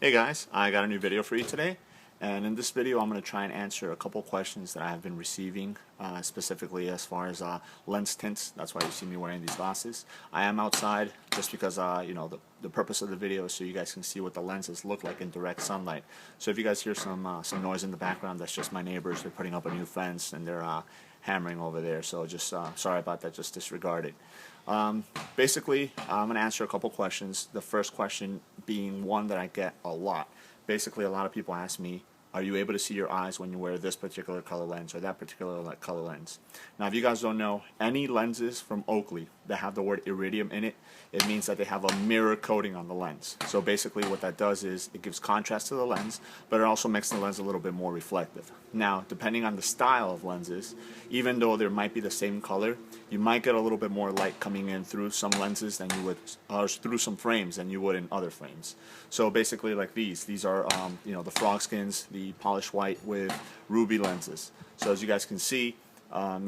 Hey guys, I got a new video for you today, and in this video I'm going to try and answer a couple questions that I have been receiving, specifically as far as lens tints. That's why you see me wearing these glasses. I am outside just because the purpose of the video is so you guys can see what the lenses look like in direct sunlight. So if you guys hear some noise in the background, that's just my neighbors. They're putting up a new fence and they're hammering over there, so just sorry about that, just disregard it. Basically, I'm going to answer a couple questions. The first question being one that I get a lot. Basically, a lot of people ask me, are you able to see your eyes when you wear this particular color lens or that particular color lens? Now, if you guys don't know, any lenses from Oakley that have the word iridium in it, it means that they have a mirror coating on the lens. So basically what that does is it gives contrast to the lens, but it also makes the lens a little bit more reflective. Now, depending on the style of lenses, even though there might be the same color, you might get a little bit more light coming in through some lenses than you would, or through some frames than you would in other frames. So basically like these are the frog skins, the polished white with ruby lenses. So as you guys can see, I'm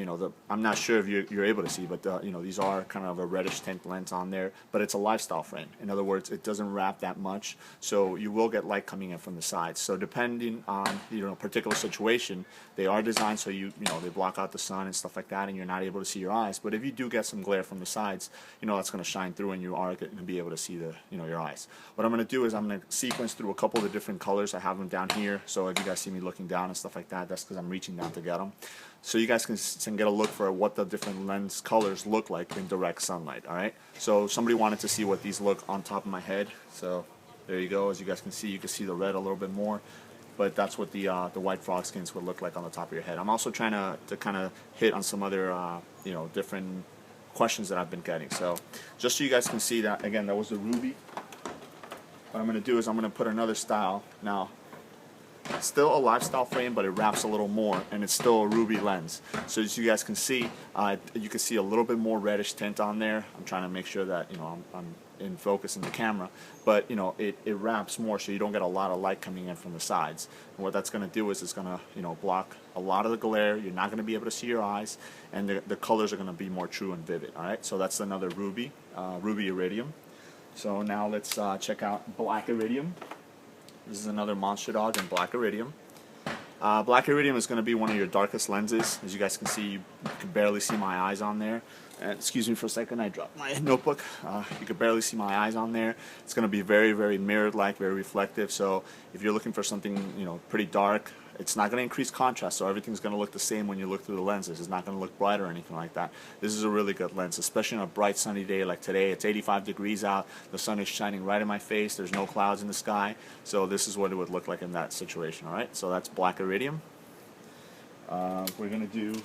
not sure if you're able to see, but these are kind of a reddish tint lens on there, but it's a lifestyle frame. In other words, it doesn't wrap that much, so you will get light coming in from the sides. So depending on particular situation, they are designed so they block out the sun and stuff like that, and you're not able to see your eyes. But if you do get some glare from the sides, that's going to shine through, and you are going to be able to see your eyes. What I'm going to do is I'm going to sequence through a couple of the different colors. I have them down here, so if you guys see me looking down and stuff like that, that's because I'm reaching down to get them. So you guys can get a look for what the different lens colors look like in direct sunlight. Alright, so somebody wanted to see what these look on top of my head, so there you go. As you guys can see, the red a little bit more, but that's what the white frog skins would look like on the top of your head. I'm also trying to kind of hit on some other different questions that I've been getting. So just so you guys can see that, again, that was the ruby. What I'm going to do is I'm going to put another style now. It's still a lifestyle frame, but it wraps a little more, and it's still a ruby lens. So as you guys can see, you can see a little bit more reddish tint on there. I'm trying to make sure that I'm in focus in the camera, but it wraps more, so you don't get a lot of light coming in from the sides. And what that's going to do is it's going to block a lot of the glare. You're not going to be able to see your eyes, and the colors are going to be more true and vivid. All right, so that's another ruby iridium. So now let's check out black iridium. This is another monster dog in black iridium. Black iridium is going to be one of your darkest lenses. As you guys can see, you can barely see my eyes on there. Excuse me for a second, I dropped my notebook. You can barely see my eyes on there. It's going to be very, very mirrored-like, very reflective. So if you're looking for something pretty dark, it's not going to increase contrast, so everything's going to look the same when you look through the lenses. It's not going to look bright or anything like that. This is a really good lens, especially on a bright sunny day like today. It's 85 degrees out. The sun is shining right in my face. There's no clouds in the sky. So this is what it would look like in that situation. All right, so that's black iridium. We're going to do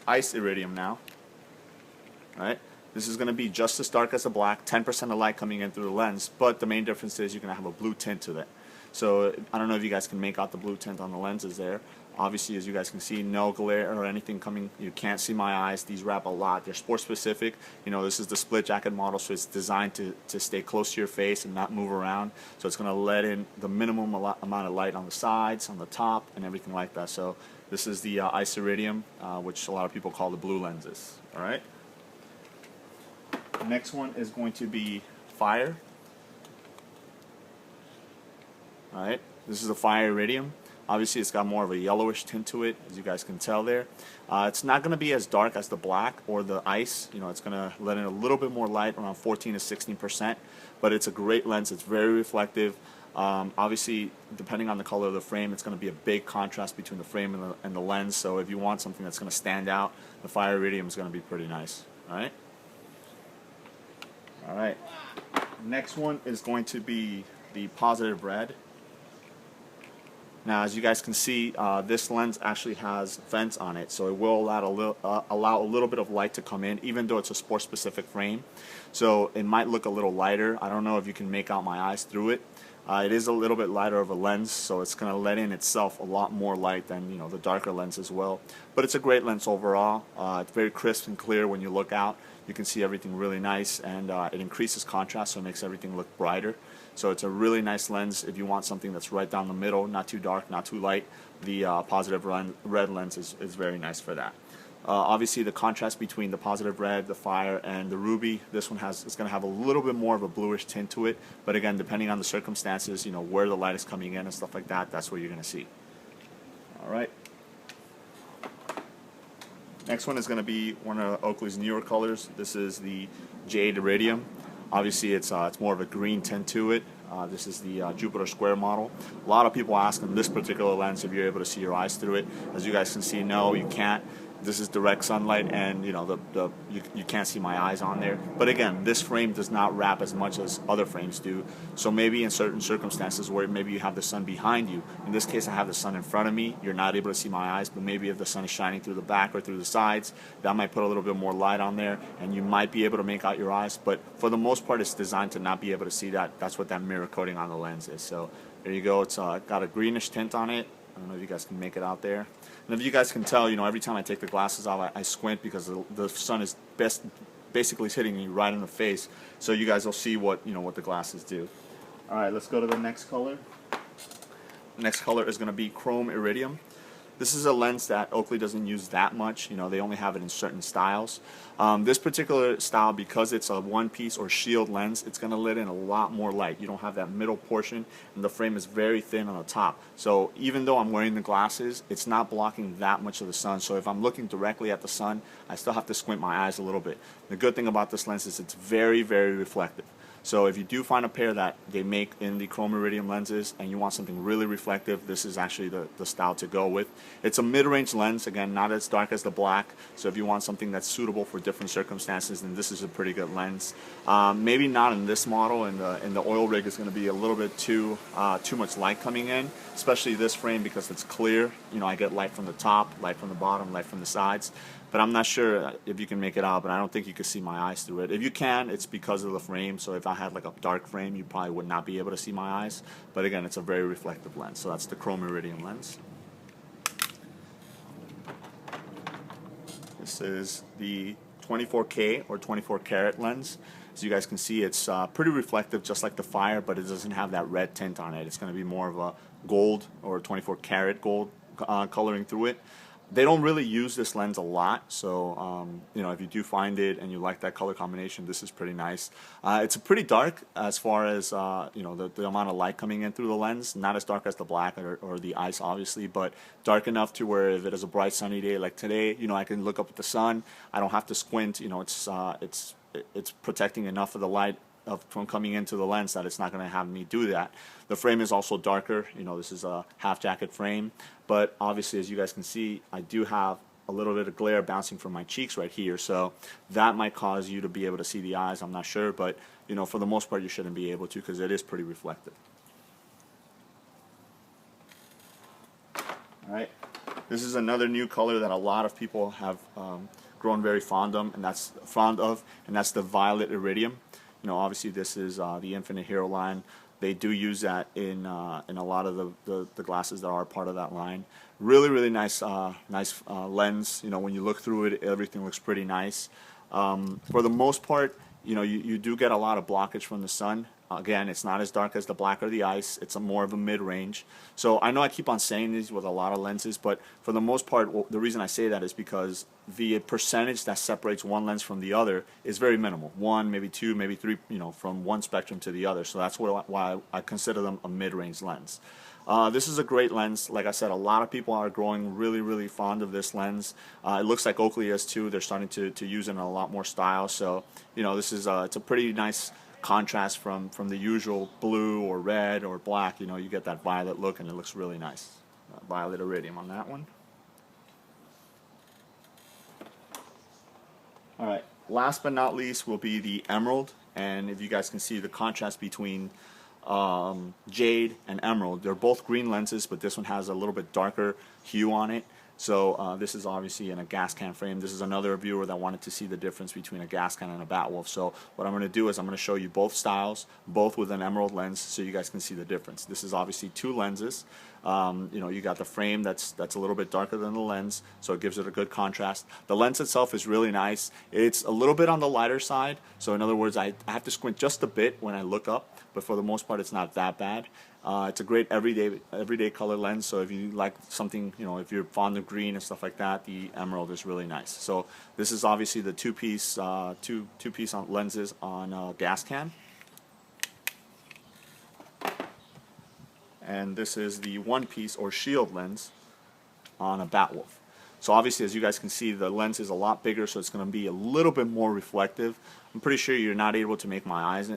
ice iridium now. All right. This is going to be just as dark as the black, 10% of light coming in through the lens, but the main difference is you're going to have a blue tint to it. So I don't know if you guys can make out the blue tint on the lenses there. Obviously, as you guys can see, no glare or anything coming. You can't see my eyes. These wrap a lot. They're sport specific. This is the split jacket model, so it's designed to stay close to your face and not move around. So it's going to let in the minimum amount of light on the sides, on the top, and everything like that. So this is the ice iridium, which a lot of people call the blue lenses. All right. The next one is going to be fire. Alright, this is a fire iridium. Obviously it's got more of a yellowish tint to it, as you guys can tell there. It's not going to be as dark as the black or the ice. It's going to let in a little bit more light, around 14 to 16%, but it's a great lens. It's very reflective. Obviously, depending on the color of the frame, it's going to be a big contrast between the frame and the lens, so if you want something that's going to stand out, the fire iridium is going to be pretty nice. Alright? Alright, next one is going to be the positive red. Now, as you guys can see, this lens actually has vents on it, so it will allow a little bit of light to come in, even though it's a sport-specific frame. So it might look a little lighter. I don't know if you can make out my eyes through it. It is a little bit lighter of a lens, so it's going to let in itself a lot more light than the darker lens as well. But it's a great lens overall. It's very crisp and clear when you look out. You can see everything really nice, and it increases contrast, so it makes everything look brighter. So it's a really nice lens if you want something that's right down the middle, not too dark, not too light. The positive red lens is very nice for that. Obviously, the contrast between the positive red, the fire, and the ruby, this one is going to have a little bit more of a bluish tint to it. But again, depending on the circumstances, where the light is coming in and stuff like that, that's what you're going to see. All right. Next one is going to be one of Oakley's newer colors. This is the Jade Iridium. Obviously, it's more of a green tint to it. This is the Jupiter Square model. A lot of people ask in this particular lens if you're able to see your eyes through it. As you guys can see, no, you can't. This is direct sunlight, and you can't see my eyes on there. But again, this frame does not wrap as much as other frames do. So maybe in certain circumstances where maybe you have the sun behind you. In this case, I have the sun in front of me. You're not able to see my eyes, but maybe if the sun is shining through the back or through the sides, that might put a little bit more light on there, and you might be able to make out your eyes. But for the most part, it's designed to not be able to see that. That's what that mirror coating on the lens is. So there you go. It's got a greenish tint on it. I don't know if you guys can make it out there. And if you guys can tell, every time I take the glasses off, I squint because the sun is basically hitting me right in the face. So you guys will see what the glasses do. All right, let's go to the next color. The next color is going to be Chrome Iridium. This is a lens that Oakley doesn't use that much. They only have it in certain styles. This particular style, because it's a one-piece or shield lens, it's going to let in a lot more light. You don't have that middle portion, and the frame is very thin on the top. So even though I'm wearing the glasses, it's not blocking that much of the sun. So if I'm looking directly at the sun, I still have to squint my eyes a little bit. The good thing about this lens is it's very, very reflective. So if you do find a pair that they make in the Chrome Iridium lenses and you want something really reflective, this is actually the style to go with. It's a mid-range lens, again, not as dark as the black. So if you want something that's suitable for different circumstances, then this is a pretty good lens. Maybe not in this model. In the oil rig is going to be a little bit too much light coming in, especially this frame because it's clear. I get light from the top, light from the bottom, light from the sides. But I'm not sure if you can make it out, but I don't think you can see my eyes through it. If you can, it's because of the frame. So if I had like a dark frame, you probably would not be able to see my eyes. But again, it's a very reflective lens. So that's the Chrome Iridium lens. This is the 24K or 24 karat lens. As you guys can see, it's pretty reflective, just like the fire, but it doesn't have that red tint on it. It's going to be more of a gold or 24 karat gold coloring through it. They don't really use this lens a lot, so if you do find it and you like that color combination, this is pretty nice. It's pretty dark as far as the amount of light coming in through the lens. Not as dark as the black or the ice, obviously, but dark enough to where if it is a bright sunny day like today, I can look up at the sun. I don't have to squint. It's protecting enough of the light from coming into the lens that it's not going to have me do that. The frame is also darker. This is a half jacket frame, but obviously, as you guys can see, I do have a little bit of glare bouncing from my cheeks right here, so that might cause you to be able to see the eyes. I'm not sure, but for the most part, you shouldn't be able to because it is pretty reflective. All right, this is another new color that a lot of people have grown very fond of, and that's the Violet Iridium. Obviously this is the Infinite Hero line. They do use that in a lot of the glasses that are part of that line. Really, really nice lens. When you look through it, everything looks pretty nice. For the most part, you do get a lot of blockage from the sun. Again, it's not as dark as the black or the ice. It's more of a mid-range. So I know I keep on saying these with a lot of lenses, but for the most part, the reason I say that is because the percentage that separates one lens from the other is very minimal. 1, maybe 2, maybe 3, from one spectrum to the other. So that's why I consider them a mid-range lens. This is a great lens. Like I said, a lot of people are growing really, really fond of this lens. It looks like Oakley is too. They're starting to use it in a lot more style. So, this is it's a pretty nice contrast from the usual blue or red or black. You get that violet look, and it looks really nice. Violet Iridium on that one. All right, last but not least will be the Emerald, and if you guys can see the contrast between Jade and Emerald, they're both green lenses, but this one has a little bit darker hue on it. So this is obviously in a gas can frame. This is another viewer that wanted to see the difference between a gas can and a Batwolf. So what I'm going to do is I'm going to show you both styles, both with an Emerald lens, so you guys can see the difference. This is obviously 2 lenses. You got the frame that's a little bit darker than the lens, so it gives it a good contrast. The lens itself is really nice. It's a little bit on the lighter side, so in other words, I have to squint just a bit when I look up, but for the most part, it's not that bad. It's a great everyday color lens. So if you like something, if you're fond of green and stuff like that, the emerald is really nice. So this is obviously the two-piece on lenses on gas can, and this is the one-piece or shield lens on a Batwolf. So obviously, as you guys can see, the lens is a lot bigger, so it's going to be a little bit more reflective. I'm pretty sure you're not able to make my eyes,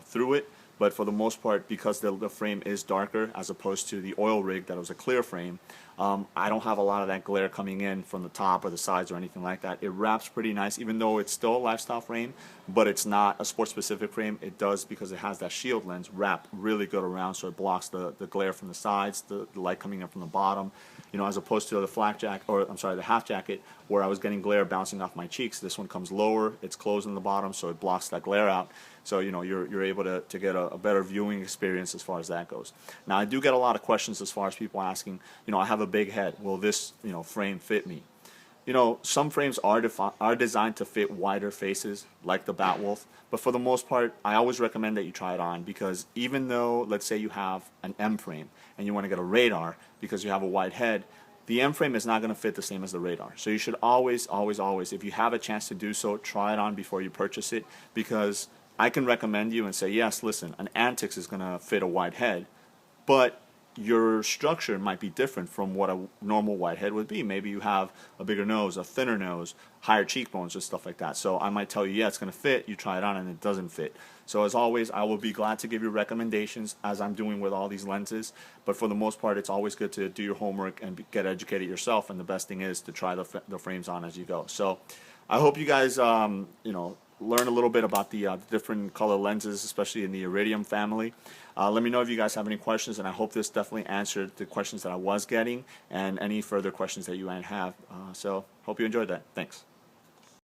through it, but for the most part, because the frame is darker as opposed to the oil rig that was a clear frame, I don't have a lot of that glare coming in from the top or the sides or anything like that. It wraps pretty nice, even though it's still a lifestyle frame, but it's not a sports-specific frame. It does, because it has that shield lens, wrap really good around, so it blocks the glare from the sides, the light coming in from the bottom. As opposed to the half jacket, where I was getting glare bouncing off my cheeks. This one comes lower, it's closed in the bottom, so it blocks that glare out. So you're able to get a better viewing experience as far as that goes. Now, I do get a lot of questions as far as people asking, I have a big head, will this frame fit me? Some frames are designed to fit wider faces, like the Batwolf, but for the most part, I always recommend that you try it on, because even though, let's say you have an M frame and you want to get a radar because you have a wide head, the M frame is not going to fit the same as the radar. So you should always, if you have a chance to do so, try it on before you purchase it, because I can recommend you and say, yes, listen, an Antix is going to fit a wide head, but your structure might be different from what a normal wide head would be. Maybe you have a bigger nose, a thinner nose, higher cheekbones, or stuff like that. So I might tell you, yeah, it's going to fit. You try it on and it doesn't fit. So as always, I will be glad to give you recommendations, as I'm doing with all these lenses. But for the most part, it's always good to do your homework and get educated yourself. And the best thing is to try the frames on as you go. So I hope you guys, learn a little bit about the different color lenses, especially in the Iridium family. Let me know if you guys have any questions, and I hope this definitely answered the questions that I was getting and any further questions that you might have. So hope you enjoyed that. Thanks.